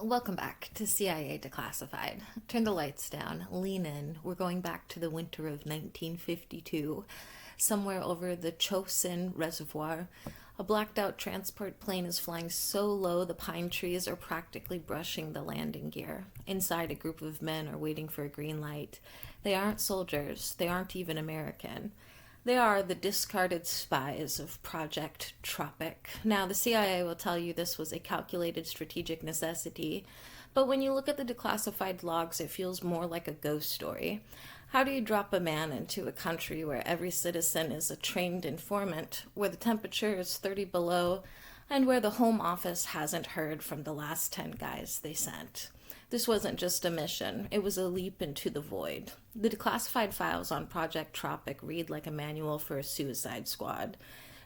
Welcome back to CIA Declassified. Turn the lights down, lean in. We're going back to the winter of 1952. Somewhere over the Chosin Reservoir, a blacked out transport plane is flying so low the pine trees are practically brushing the landing gear. Inside, a group of men are waiting for a green light. They aren't soldiers, they aren't even American. They are the discarded spies of Project TROPIC. Now, the CIA will tell you this was a calculated strategic necessity, but when you look at the declassified logs, it feels more like a ghost story. How do you drop a man into a country where every citizen is a trained informant, where the temperature is 30 below, and where the Home Office hasn't heard from the last 10 guys they sent? This wasn't just a mission, it was a leap into the void. The declassified files on Project TROPIC read like a manual for a suicide squad.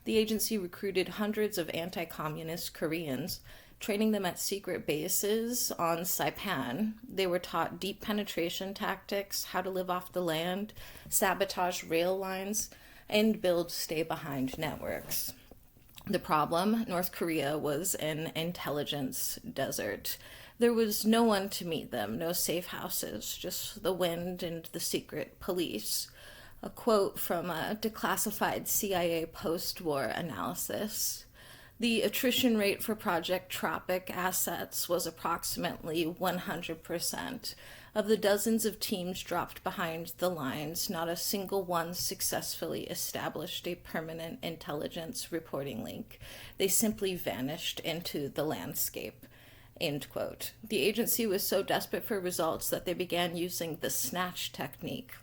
The agency recruited hundreds of anti-communist Koreans, training them at secret bases on Saipan. They were taught deep penetration tactics, how to live off the land, sabotage rail lines, and build stay-behind networks. The problem, North Korea was an intelligence desert. There was no one to meet them, no safe houses, just the wind and the secret police. A quote from a declassified CIA post-war analysis. The attrition rate for Project TROPIC assets was approximately 100%. Of the dozens of teams dropped behind the lines, not a single one successfully established a permanent intelligence reporting link. They simply vanished into the landscape. End quote. The agency was so desperate for results that they began using the snatch technique.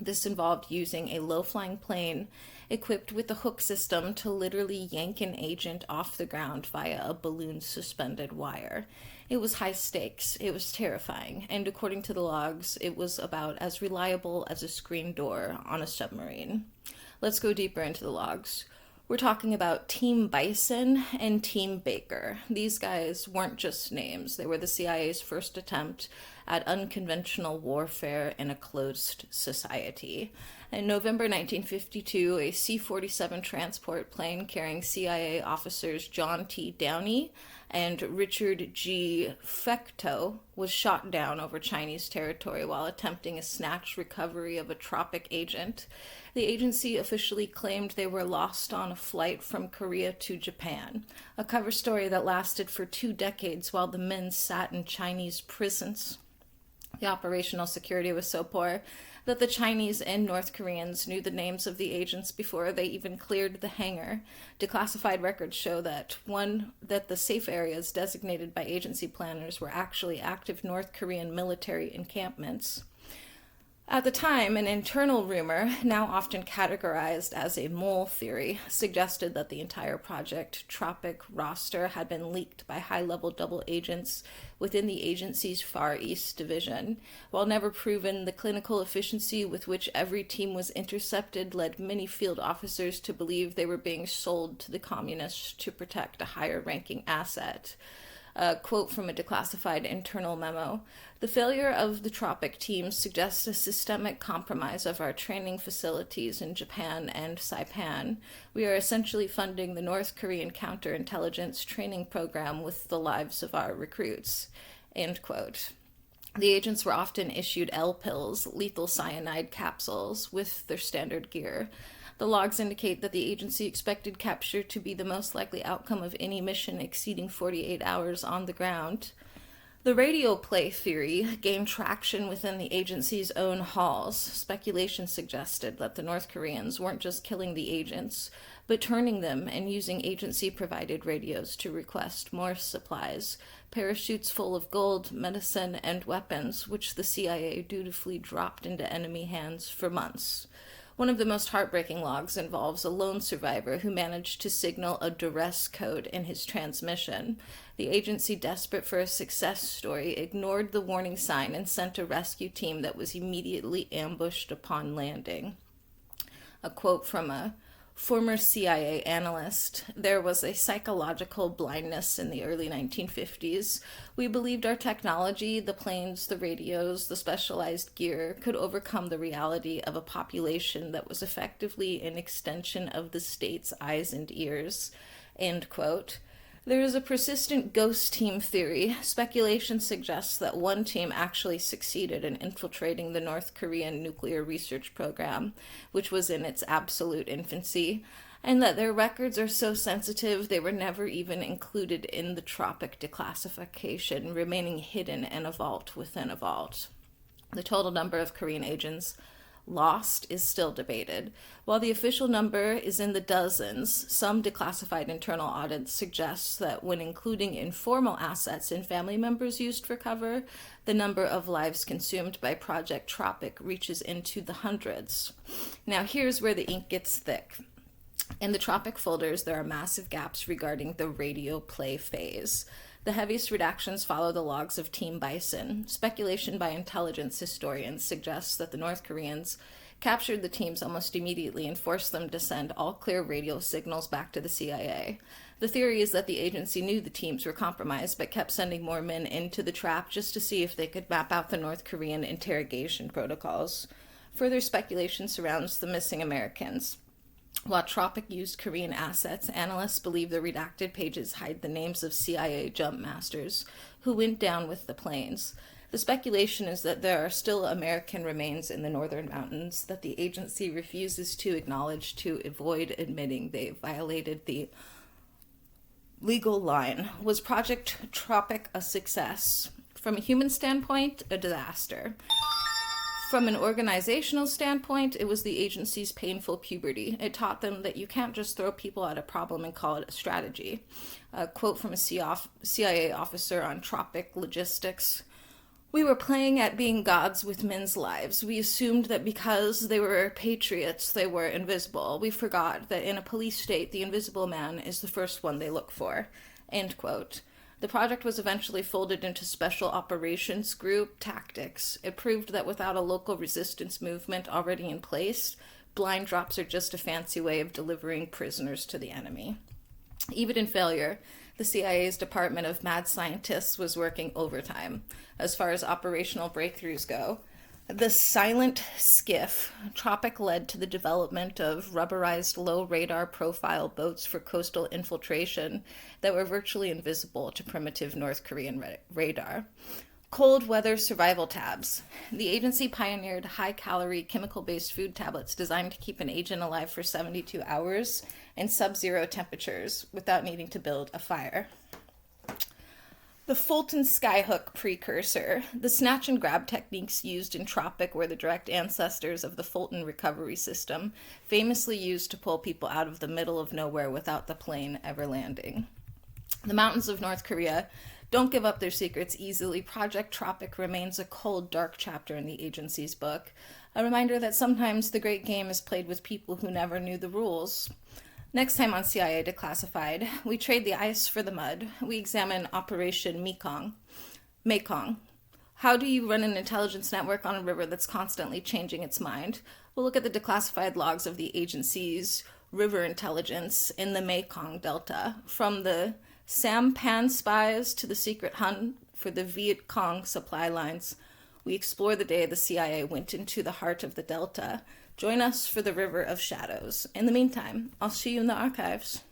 This involved using a low-flying plane equipped with a hook system to literally yank an agent off the ground via a balloon-suspended wire. It was high stakes, it was terrifying, and according to the logs, it was about as reliable as a screen door on a submarine. Let's go deeper into the logs. We're talking about Team Bison and Team Baker. These guys weren't just names. They were the CIA's first attempt at unconventional warfare in a closed society. In November 1952, a C-47 transport plane carrying CIA officers John T. Downey and Richard G. Fecteau was shot down over Chinese territory while attempting a snatch recovery of a tropic agent. The agency officially claimed they were lost on a flight from Korea to Japan, a cover story that lasted for 2 decades while the men sat in Chinese prisons. The operational security was so poor that the Chinese and North Koreans knew the names of the agents before they even cleared the hangar. Declassified records show that the safe areas designated by agency planners were actually active North Korean military encampments. At the time, an internal rumor, now often categorized as a mole theory, suggested that the entire Project TROPIC roster had been leaked by high-level double agents within the agency's Far East Division. While never proven, the clinical efficiency with which every team was intercepted led many field officers to believe they were being sold to the communists to protect a higher-ranking asset. A quote from a declassified internal memo. The failure of the Tropic team suggests a systemic compromise of our training facilities in Japan and Saipan. We are essentially funding the North Korean counterintelligence training program with the lives of our recruits. End quote. The agents were often issued L-pills, lethal cyanide capsules, with their standard gear. The logs indicate that the agency expected capture to be the most likely outcome of any mission exceeding 48 hours on the ground. The radio play theory gained traction within the agency's own halls. Speculation suggested that the North Koreans weren't just killing the agents, but turning them and using agency-provided radios to request more supplies, parachutes full of gold, medicine, and weapons, which the CIA dutifully dropped into enemy hands for months. One of the most heartbreaking logs involves a lone survivor who managed to signal a duress code in his transmission. The agency, desperate for a success story, ignored the warning sign and sent a rescue team that was immediately ambushed upon landing. A quote from a former CIA analyst: "There was a psychological blindness in the early 1950s. We believed our technology, the planes, the radios, the specialized gear, could overcome the reality of a population that was effectively an extension of the state's eyes and ears." End quote. There is a persistent ghost team theory. Speculation suggests that one team actually succeeded in infiltrating the North Korean nuclear research program, which was in its absolute infancy, and that their records are so sensitive they were never even included in the TROPIC declassification, remaining hidden in a vault within a vault. The total number of Korean agents lost is still debated. While the official number is in the dozens, some declassified internal audits suggest that when including informal assets and family members used for cover, the number of lives consumed by Project TROPIC reaches into the hundreds. Now here's where the ink gets thick. In the TROPIC folders, there are massive gaps regarding the radio play phase. The heaviest redactions follow the logs of Team Bison. Speculation by intelligence historians suggests that the North Koreans captured the teams almost immediately and forced them to send all clear radio signals back to the CIA. The theory is that the agency knew the teams were compromised but kept sending more men into the trap just to see if they could map out the North Korean interrogation protocols. Further speculation surrounds the missing Americans. While TROPIC used Korean assets, analysts believe the redacted pages hide the names of CIA jump masters who went down with the planes. The speculation is that there are still American remains in the northern mountains that the agency refuses to acknowledge to avoid admitting they violated the legal line. Was Project TROPIC a success? From a human standpoint, a disaster. From an organizational standpoint, it was the agency's painful puberty. It taught them that you can't just throw people at a problem and call it a strategy. A quote from a CIA officer on TROPIC logistics: "We were playing at being gods with men's lives. We assumed that because they were patriots, they were invisible. We forgot that in a police state, the invisible man is the first one they look for." End quote. The project was eventually folded into Special Operations Group tactics. It proved that without a local resistance movement already in place, blind drops are just a fancy way of delivering prisoners to the enemy. Even in failure, the CIA's Department of Mad Scientists was working overtime. As far as operational breakthroughs go, the silent skiff, TROPIC led to the development of rubberized low-radar profile boats for coastal infiltration that were virtually invisible to primitive North Korean radar. Cold weather survival tabs. The agency pioneered high-calorie, chemical-based food tablets designed to keep an agent alive for 72 hours in sub-zero temperatures without needing to build a fire. The Fulton Skyhook precursor. The snatch and grab techniques used in TROPIC were the direct ancestors of the Fulton recovery system, famously used to pull people out of the middle of nowhere without the plane ever landing. The mountains of North Korea don't give up their secrets easily. Project TROPIC remains a cold, dark chapter in the agency's book, a reminder that sometimes the great game is played with people who never knew the rules. Next time on CIA Declassified, we trade the ice for the mud. We examine Operation Mekong. How do you run an intelligence network on a river that's constantly changing its mind? We'll look at the declassified logs of the agency's river intelligence in the Mekong Delta, from the sampan spies to the secret hunt for the Viet Cong supply lines. We explore the day the CIA went into the heart of the Delta. Join us for the River of Shadows. In the meantime, I'll see you in the archives.